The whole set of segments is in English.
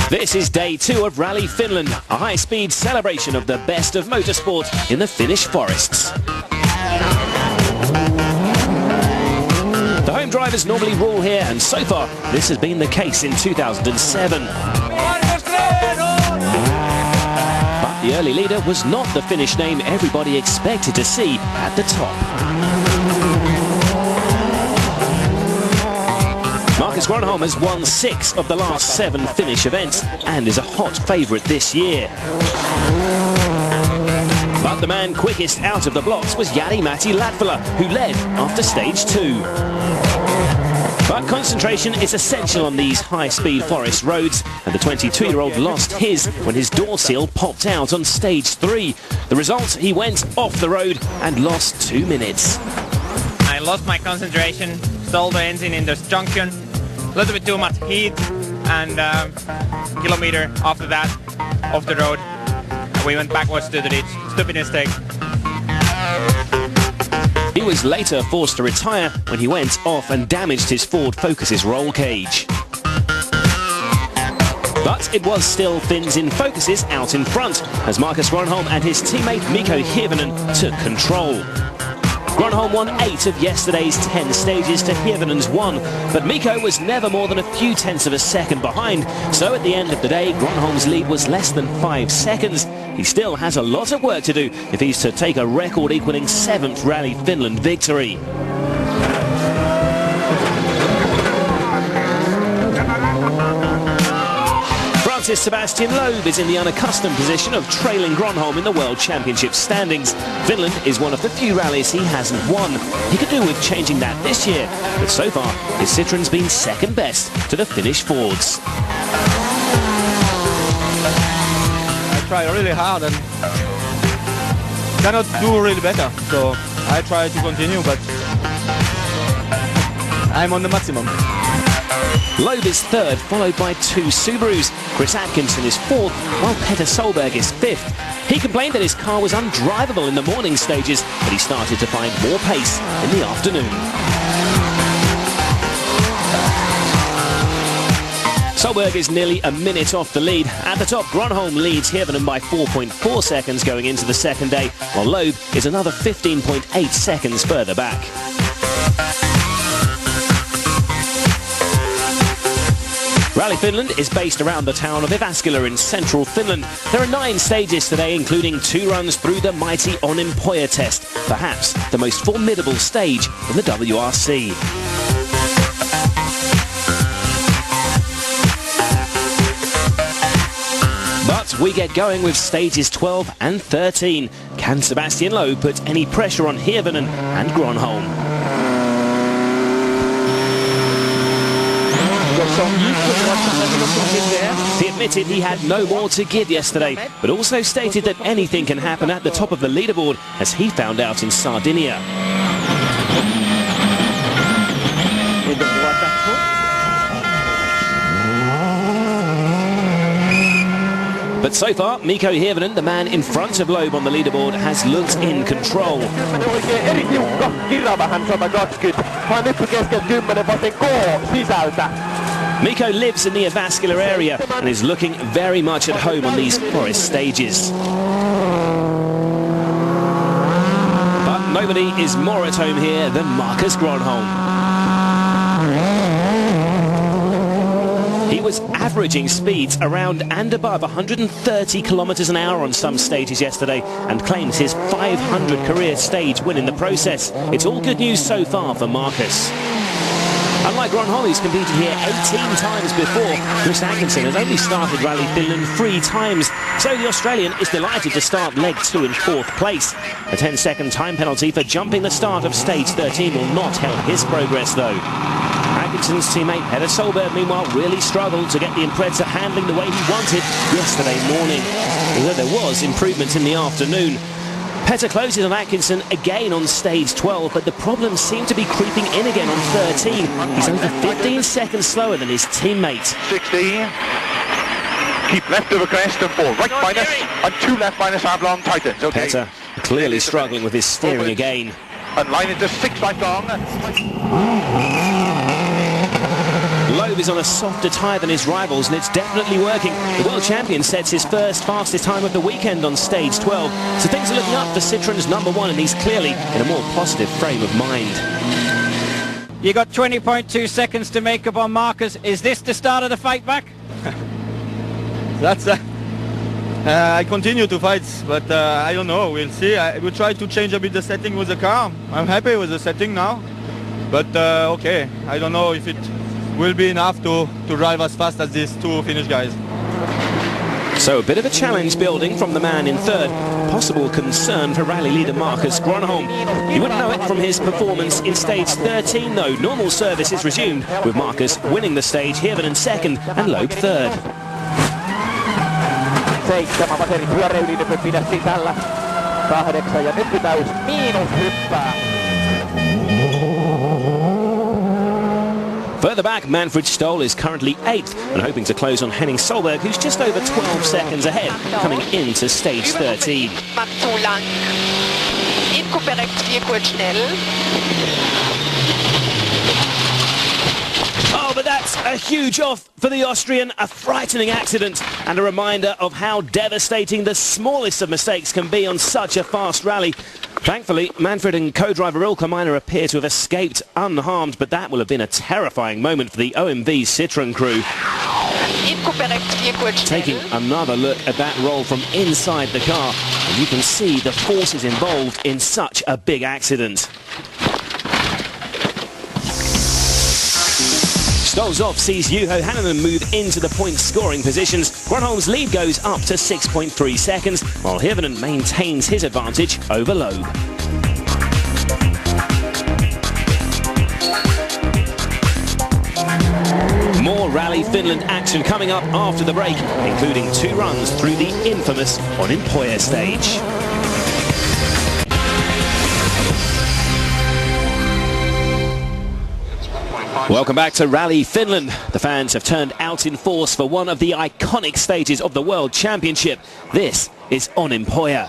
This is day 2 of Rally Finland, a high-speed celebration of the best of motorsport in the Finnish forests. The home drivers normally rule here, and so far this has been the case in 2007. But the early leader was not the Finnish name everybody expected to see at the top. Marcus Gronholm has won 6 of the last 7 Finnish events and is a hot favourite this year. But the man quickest out of the blocks was Jari-Matti Latvala, who led after stage 2. But concentration is essential on these high-speed forest roads, and the 22-year-old lost his when his door seal popped out on stage 3. The result, he went off the road and lost 2 minutes. I lost my concentration, stalled the engine in this junction. A little bit too much heat, and kilometer after that, off the road, and we went backwards to the ditch. Stupid mistake. He was later forced to retire when he went off and damaged his Ford Focus's roll cage. But it was still Finns in Focuses out in front, as Marcus Gronholm and his teammate Mikko Hirvonen took control. Gronholm won 8 of yesterday's 10 stages to Hirvonen's 1, but Mikko was never more than a few tenths of a second behind, so at the end of the day, Gronholm's lead was less than 5 seconds. He still has a lot of work to do if he's to take a record-equaling 7th Rally Finland victory. Sebastian Loeb is in the unaccustomed position of trailing Gronholm in the World Championship standings. Finland is one of the few rallies he hasn't won. He could do with changing that this year, but so far his Citroen's been second best to the Finnish Fords. I try really hard and cannot do really better, so I try to continue, but I'm on the maximum. Loeb is 3rd, followed by 2 Subarus. Chris Atkinson is 4th, while Petter Solberg is 5th. He complained that his car was undrivable in the morning stages, but he started to find more pace in the afternoon. Solberg is nearly a minute off the lead. At the top, Gronholm leads Hirvonen by 4.4 seconds going into the second day, while Loeb is another 15.8 seconds further back. Rally Finland is based around the town of Jyväskylä in central Finland. There are 9 stages today, including 2 runs through the mighty Onimpoja test, perhaps the most formidable stage in the WRC. But we get going with stages 12 and 13. Can Sebastian Loeb put any pressure on Hirvonen and Gronholm? He admitted he had no more to give yesterday, but also stated that anything can happen at the top of the leaderboard, as he found out in Sardinia. But so far, Mikko Hirvonen, the man in front of Loeb on the leaderboard, has looked in control. Mikko lives in the Jyväskylä area and is looking very much at home on these forest stages. But nobody is more at home here than Marcus Gronholm. He was averaging speeds around and above 130 kilometers an hour on some stages yesterday and claims his 500 career stage win in the process. It's all good news so far for Marcus. Unlike Gronholm, who's competed here 18 times before, Chris Atkinson has only started Rally Finland 3 times, so the Australian is delighted to start leg 2 in 4th place. A 10-second time penalty for jumping the start of stage 13 will not help his progress, though. Atkinson's teammate Petter Solberg, meanwhile, really struggled to get the Impreza handling the way he wanted yesterday morning. Although there was improvement in the afternoon. Petter closes on Atkinson again on stage 12, but the problems seem to be creeping in again on 13. He's over 15 seconds slower than his teammate. 16. Keep left of a crest and 4 right minus and 2 left minus half long tightens. Okay. Petter clearly struggling with his steering again. And line into 6 right long. Loeb is on a softer tyre than his rivals, and it's definitely working. The world champion sets his first fastest time of the weekend on stage 12. So things are looking up for Citroen's #1, and he's clearly in a more positive frame of mind. You got 20.2 seconds to make up on Marcus. Is this the start of the fight back? That's I continue to fight, but I don't know. We'll see. I will try to change a bit the setting with the car. I'm happy with the setting now, but okay. I don't know if it will be enough to drive as fast as these two Finnish guys. So a bit of a challenge building from the man in third. Possible concern for rally leader Marcus Gronholm. You wouldn't know it from his performance in stage 13 though. Normal service is resumed with Marcus winning the stage, Hirvonen second and Loeb third. 7 Vaserin pyöräyliin pidä sisällä. 8 ja nyt pitäys miinus hyppää. Further back, Manfred Stoll is currently 8th and hoping to close on Henning Solberg, who's just over 12 seconds ahead, coming into stage 13. Macht zu lang. Inkorrekt, wir kurz schnell. Oh, but that's a huge off for the Austrian, a frightening accident and a reminder of how devastating the smallest of mistakes can be on such a fast rally. Thankfully, Manfred and co-driver Ilkka Minor appear to have escaped unharmed, but that will have been a terrifying moment for the OMV Citroën crew. Taking another look at that roll from inside the car, and you can see the forces involved in such a big accident. Stolzov sees Juho Hänninen move into the point-scoring positions. Gronholm's lead goes up to 6.3 seconds, while Hirvonen maintains his advantage over Loeb. More Rally Finland action coming up after the break, including 2 runs through the infamous Onimpoja stage. Welcome back to Rally Finland. The fans have turned out in force for one of the iconic stages of the World Championship. This is Onimpoja.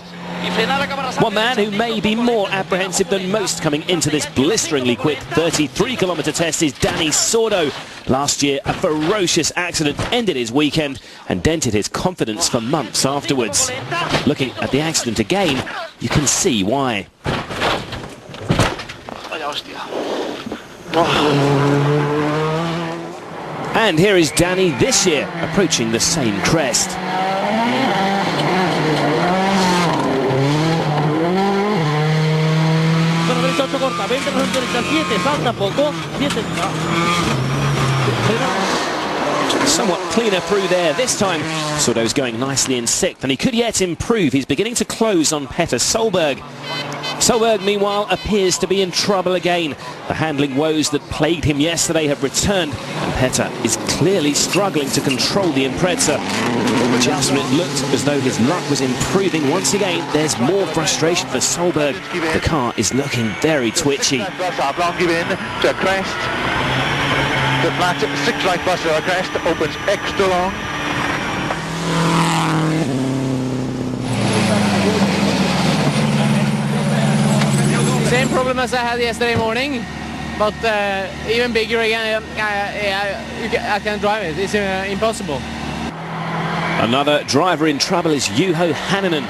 One man who may be more apprehensive than most coming into this blisteringly quick 33-kilometre test is Danny Sordo. Last year, a ferocious accident ended his weekend and dented his confidence for months afterwards. Looking at the accident again, you can see why. And here is Danny this year, approaching the same crest. Somewhat cleaner through there this time. Sordo's going nicely in 6th, and he could yet improve. He's beginning to close on Petter Solberg. Solberg, meanwhile, appears to be in trouble again. The handling woes that plagued him yesterday have returned, and Petter is clearly struggling to control the Impreza. Just when it looked as though his luck was improving once again, there's more frustration for Solberg. The car is looking very twitchy. The flat 6 right bus to a crest opens extra long. Same problem as I had yesterday morning, but even bigger again. I can't drive it. It's impossible. Another driver in trouble is Juho Hänninen.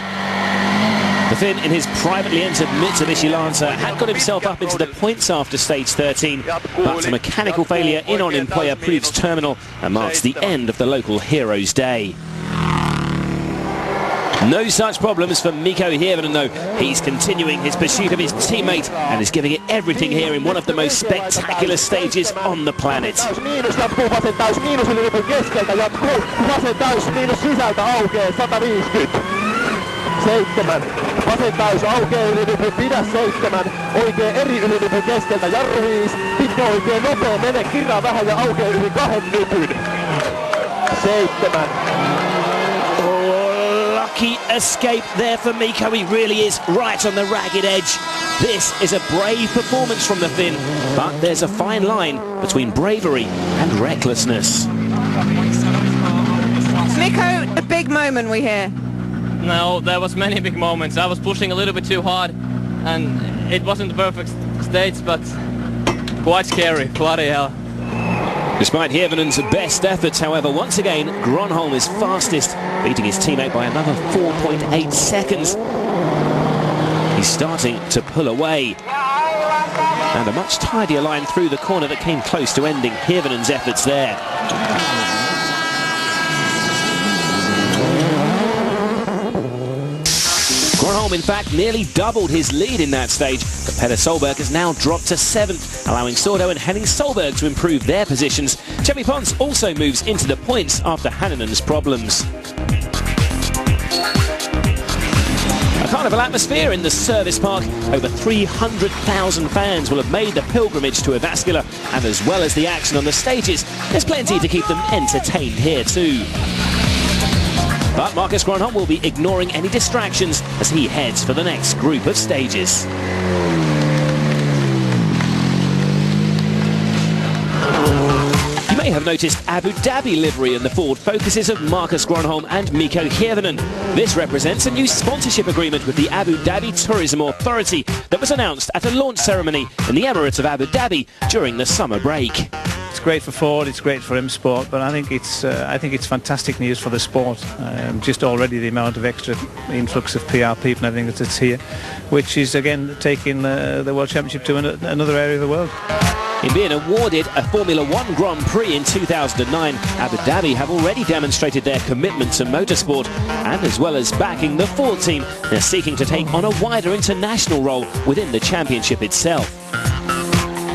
The Finn, in his privately entered Mitsubishi Lancer, had got himself up into the points after stage 13, but a mechanical failure in Onimpoja proves terminal and marks the end of the local Heroes' Day. No such problems for Mikko Hirvonen though. He's continuing his pursuit of his teammate and is giving it everything here in one of the most spectacular stages on the planet. Vasen täys aukeaa, ylilipy pidä 7, oikein eri ylilipy keskeltä, jarru 5, ja oikein nopea mene, kirjaa vähän ja aukeaa yli 2 nypyn. 7. Lucky escape there for Mikko. He really is right on the ragged edge. This is a brave performance from the Finn, but there's a fine line between bravery and recklessness. Mikko, a big moment we hear. No, there was many big moments. I was pushing a little bit too hard and it wasn't the perfect stage, but quite scary, bloody hell. Despite Hirvenen's best efforts, however, once again, Gronholm is fastest, beating his teammate by another 4.8 seconds. He's starting to pull away. And a much tidier line through the corner that came close to ending Hirvenen's efforts there. Gronholm, in fact, nearly doubled his lead in that stage, but Petter Solberg has now dropped to 7th, allowing Sordo and Henning Solberg to improve their positions. Chevy Pons also moves into the points after Hannonen's problems. A carnival atmosphere in the service park. Over 300,000 fans will have made the pilgrimage to Jyväskylä, and as well as the action on the stages, there's plenty to keep them entertained here too. But Marcus Gronholm will be ignoring any distractions as he heads for the next group of stages. You may have noticed Abu Dhabi livery in the Ford Focuses of Marcus Gronholm and Mikko Hirvonen. This represents a new sponsorship agreement with the Abu Dhabi Tourism Authority that was announced at a launch ceremony in the Emirates of Abu Dhabi during the summer break. It's great for Ford, it's great for M-Sport, but I think it's fantastic news for the sport. Just already the amount of extra influx of PR people, I think that's here, which is again taking the World Championship to another area of the world. In being awarded a Formula One Grand Prix in 2009, Abu Dhabi have already demonstrated their commitment to motorsport, and as well as backing the Ford team, they're seeking to take on a wider international role within the championship itself.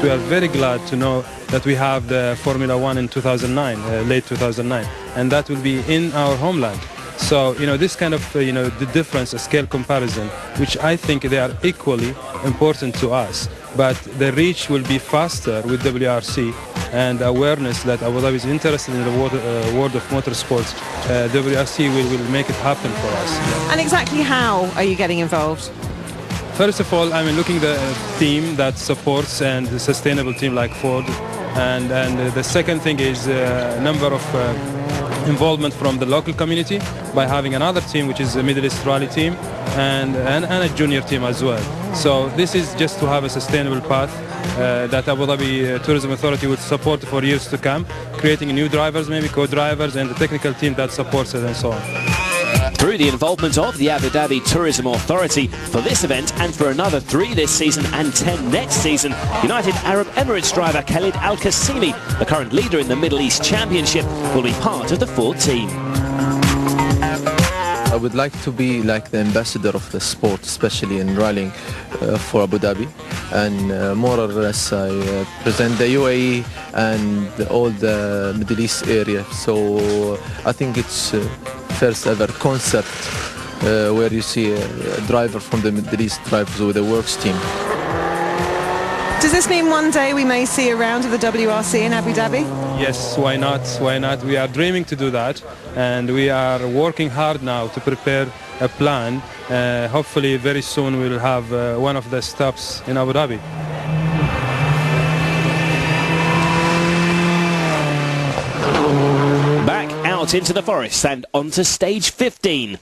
We are very glad to know that we have the Formula One in 2009, late 2009, and that will be in our homeland. So, this kind of, the difference, a scale comparison, which I think they are equally important to us. But the reach will be faster with WRC and awareness that Abu Dhabi is interested in the world of motorsports. WRC will make it happen for us. And exactly how are you getting involved? First of all, looking at the team that supports and the sustainable team like Ford. And the second thing is a number of involvement from the local community by having another team, which is a Middle East rally team, and a junior team as well. So this is just to have a sustainable path that Abu Dhabi Tourism Authority would support for years to come, creating new drivers, maybe co-drivers, and the technical team that supports it and so on. Through the involvement of the Abu Dhabi Tourism Authority for this event and for another 3 this season and 10 next season, United Arab Emirates driver Khalid Al-Qasimi, the current leader in the Middle East Championship, will be part of the Ford team. I would like to be like the ambassador of the sport, especially in rallying for Abu Dhabi, and more or less I present the UAE and all the Middle East area. So I think it's first ever concept where you see a driver from the Middle East drives with a works team. Does this mean one day we may see a round of the WRC in Abu Dhabi? Yes, why not? Why not? We are dreaming to do that, and we are working hard now to prepare a plan. Hopefully very soon we'll have one of the stops in Abu Dhabi. Back out into the forest and onto stage 15.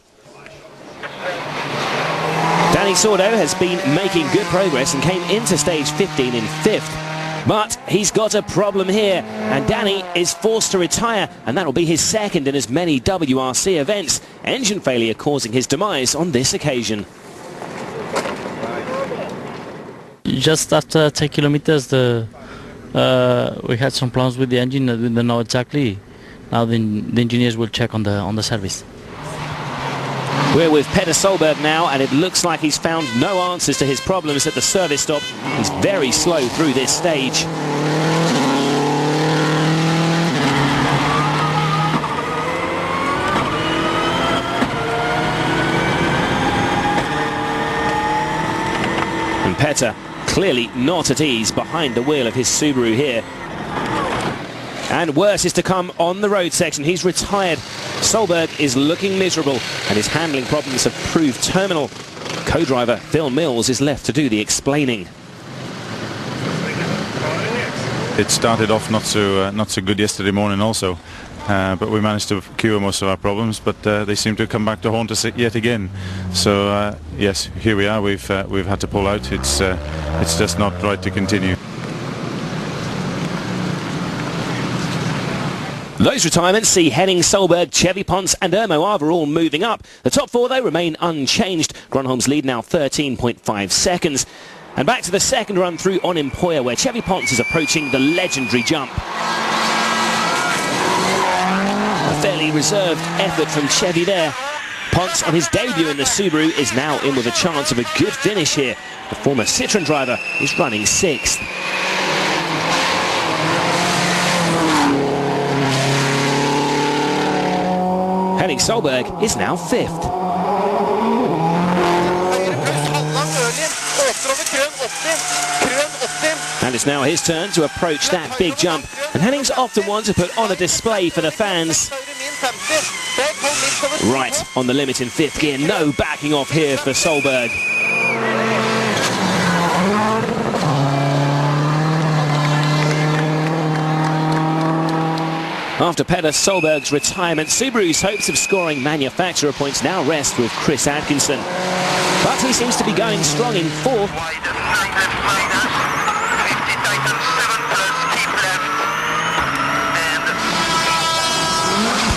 Danny Sordo has been making good progress and came into stage 15 in 5th. But he's got a problem here, and Danny is forced to retire, and that will be his second in as many WRC events. Engine failure causing his demise on this occasion. Just after 10 kilometers, we had some problems with the engine that we don't know exactly. Now the engineers will check on the service. We're with Petter Solberg now, and it looks like he's found no answers to his problems at the service stop. He's very slow through this stage. And Petter clearly not at ease behind the wheel of his Subaru here. And worse is to come on the road section. He's retired. Solberg is looking miserable, and his handling problems have proved terminal. Co-driver Phil Mills is left to do the explaining. It started off not so good yesterday morning also, but we managed to cure most of our problems. But they seem to come back to haunt us yet again. So yes, here we are. We've had to pull out. It's just not right to continue. Those retirements see Henning, Solberg, Chevy Ponce and Ermo Ava all moving up. The top four, though, remain unchanged. Gronholm's lead now 13.5 seconds. And back to the second run through on Empoya, where Chevy Ponce is approaching the legendary jump. A fairly reserved effort from Chevy there. Ponce, on his debut in the Subaru, is now in with a chance of a good finish here. The former Citroën driver is running sixth. Henning Solberg is now fifth. And it's now his turn to approach that big jump. And Henning's often one to put on a display for the fans. Right on the limit in fifth gear. No backing off here for Solberg. After Petter Solberg's retirement, Subaru's hopes of scoring manufacturer points now rest with Chris Atkinson. But he seems to be going strong in fourth.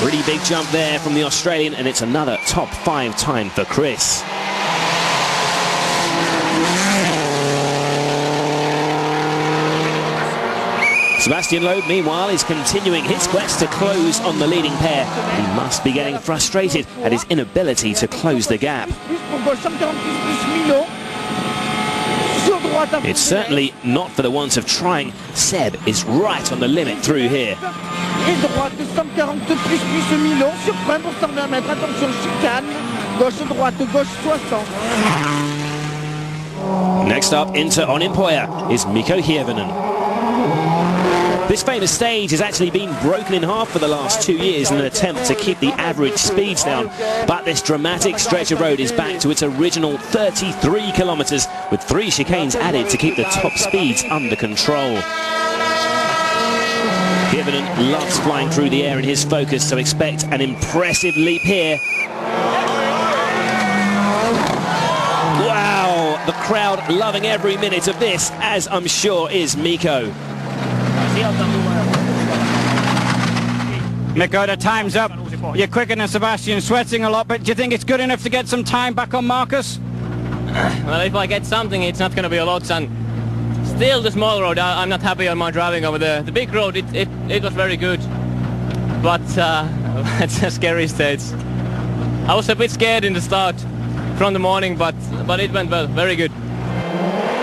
Pretty big jump there from the Australian, and it's another top 5 time for Chris. Sebastian Loeb, meanwhile, is continuing his quest to close on the leading pair. He must be getting frustrated at his inability to close the gap. It's certainly not for the want of trying. Seb is right on the limit through here. Next up, into on Empoya, is Mikko Hirvonen. This famous stage has actually been broken in half for the last 2 years in an attempt to keep the average speeds down. But this dramatic stretch of road is back to its original 33 kilometres, with 3 chicanes added to keep the top speeds under control. Hirvonen loves flying through the air in his Focus, so expect an impressive leap here. Wow, the crowd loving every minute of this, as I'm sure is Mikko. Mikko, the time's up. You're quicker than Sebastian, sweating a lot, but do you think it's good enough to get some time back on Marcus? Well, if I get something, it's not going to be a lot, son. Still, the small road, I'm not happy on my driving over there. The big road, it was very good. But it's a scary stage. I was a bit scared in the start from the morning, but it went well. Very good.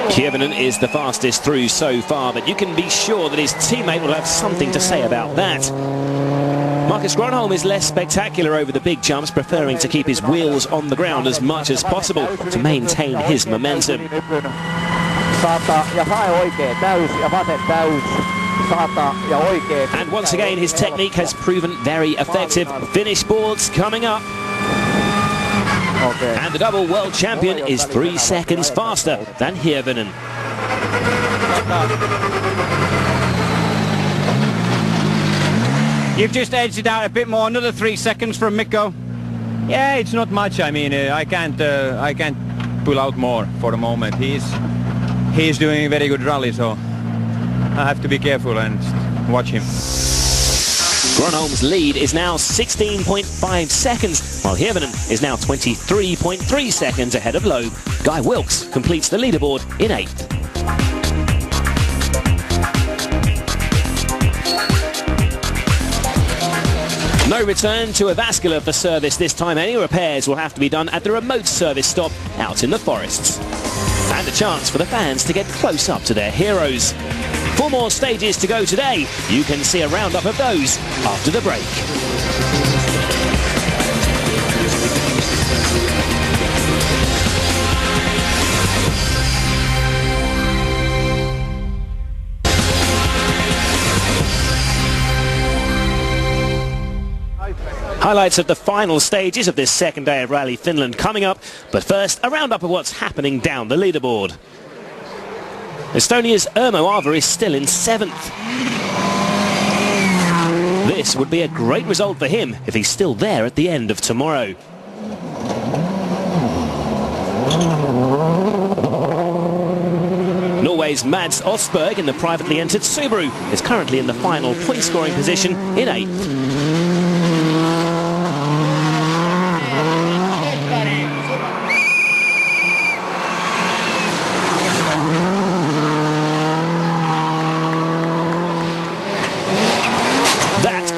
Hirvonen is the fastest through so far, but you can be sure that his teammate will have something to say about that. Marcus Gronholm is less spectacular over the big jumps, preferring to keep his wheels on the ground as much as possible to maintain his momentum. And once again, his technique has proven very effective. Finish boards coming up. And the double world champion is 3 seconds faster than Hirvonen. You've just edged it out a bit more, another 3 seconds from Mikko. Yeah, it's not much. I mean, I can't pull out more for the moment. He's doing a very good rally, so I have to be careful and watch him. Gronholm's lead is now 16.5 seconds, while Hirvonen is now 23.3 seconds ahead of Loeb. Guy Wilkes completes the leaderboard in 8th. No return to Avascular for service this time. Any repairs will have to be done at the remote service stop out in the forests. And a chance for the fans to get close up to their heroes. 4 more stages to go today. You can see a roundup of those after the break. Highlights of the final stages of this second day of Rally Finland coming up, but first a roundup of what's happening down the leaderboard. Estonia's Urmo Aava is still in 7th. This would be a great result for him if he's still there at the end of tomorrow. Norway's Mads Osberg in the privately entered Subaru is currently in the final point-scoring position in 8th.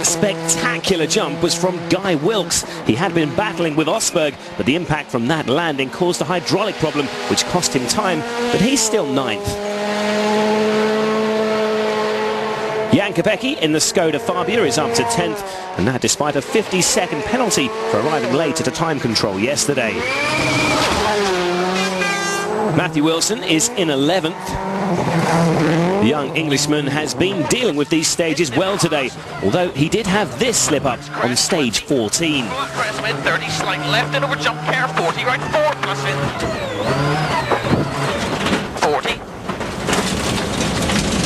Spectacular jump was from Guy Wilkes. He had been battling with Osberg, but the impact from that landing caused a hydraulic problem which cost him time, but he's still 9th. Jan Kopecky in the Skoda Fabia is up to 10th, and that despite a 50-second penalty for arriving late at a time control yesterday. Matthew Wilson is in 11th. The young Englishman has been dealing with these stages well today, although he did have this slip-up on stage 14. 30, slight left and over jump care, 40 right, 4 plus in.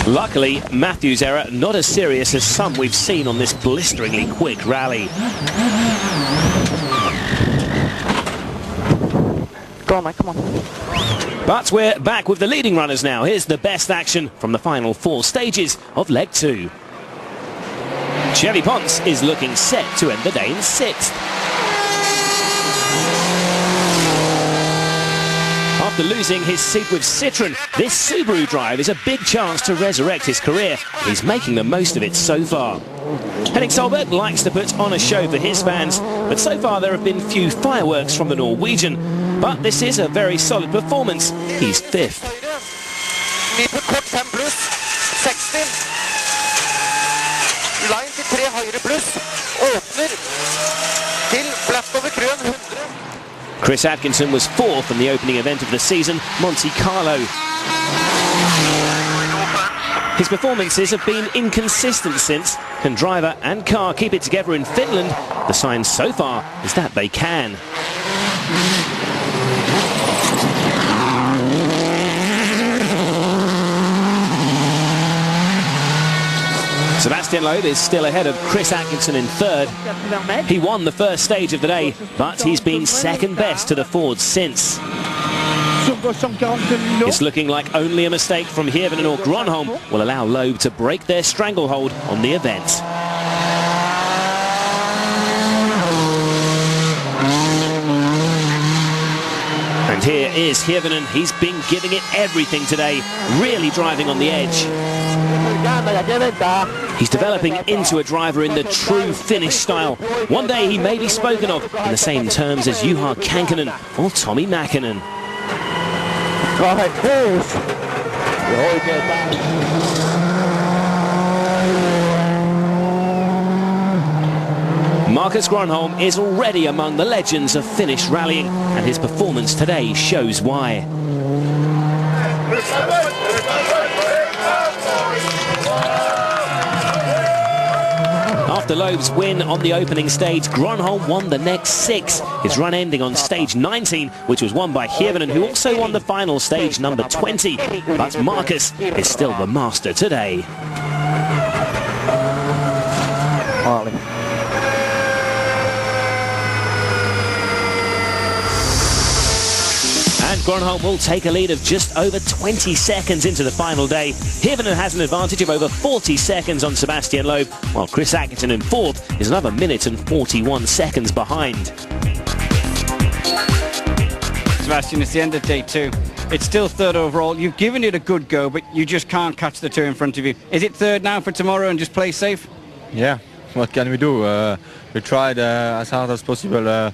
40. Luckily, Matthew's error not as serious as some we've seen on this blisteringly quick rally. Go on, mate, come on. But we're back with the leading runners now. Here's the best action from the final 4 stages of leg 2. Chevy Ponce is looking set to end the day in 6th. After losing his seat with Citroën, this Subaru drive is a big chance to resurrect his career. He's making the most of it so far. Henrik Solberg likes to put on a show for his fans, but so far there have been few fireworks from the Norwegian. But this is a very solid performance. He's 5th. Kort 5 pluss, 60. Line til 3 høyre pluss. Åpner til flatt over krøn 100. Chris Atkinson was 4th in the opening event of the season, Monte Carlo. His performances have been inconsistent since. Can driver and car keep it together in Finland? The sign so far is that they can. Sebastian Loeb is still ahead of Chris Atkinson in 3rd. He won the first stage of the day, but he's been second best to the Fords since. It's looking like only a mistake from Hirvonen or Gronholm will allow Loeb to break their stranglehold on the event. And here is Hirvonen. He's been giving it everything today, really driving on the edge. He's developing into a driver in the true Finnish style. One day he may be spoken of in the same terms as Juha Kankkunen or Tommi Mäkinen. Marcus Gronholm is already among the legends of Finnish rallying, and his performance today shows why. After Loeb's win on the opening stage, Gronholm won the next 6, his run ending on stage 19, which was won by Hirvonen, who also won the final stage number 20. But Marcus is still the master today. And Gronholm will take a lead of just over 20 seconds into the final day. Hirvonen has an advantage of over 40 seconds on Sebastian Loeb, while Chris Atkinson in 4th is another minute and 41 seconds behind. Sebastian, it's the end of day 2. It's still 3rd overall. You've given it a good go, but you just can't catch the 2 in front of you. Is it 3rd now for tomorrow and just play safe? Yeah, what can we do? We tried as hard as possible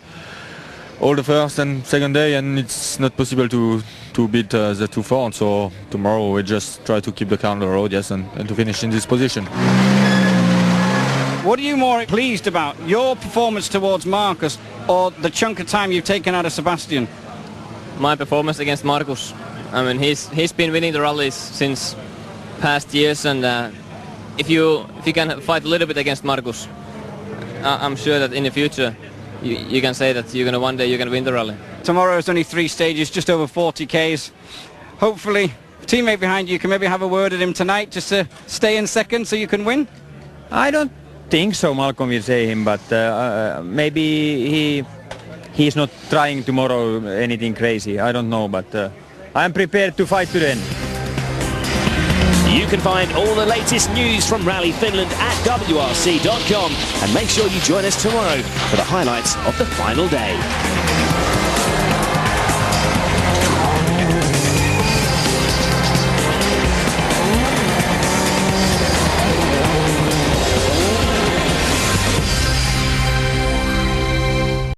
all the first and second day, and it's not possible to beat the 2 Fords. So tomorrow we just try to keep the car on the road, yes, and to finish in this position. What are you more pleased about, your performance towards Marcus or the chunk of time you've taken out of Sebastian? My performance against Marcus. I mean, he's been winning the rallies since past years, and if you can fight a little bit against Marcus, I'm sure that in the future you can say that one day you're going to win the rally. Tomorrow's only 3 stages, just over 40 Ks. Hopefully, teammate behind you can maybe have a word at him tonight just to stay in second so you can win. I don't think so, Malcolm will say him, but maybe he's not trying tomorrow anything crazy. I don't know, but I'm prepared to fight to the end. You can find all the latest news from Rally Finland at WRC.com and make sure you join us tomorrow for the highlights of the final day.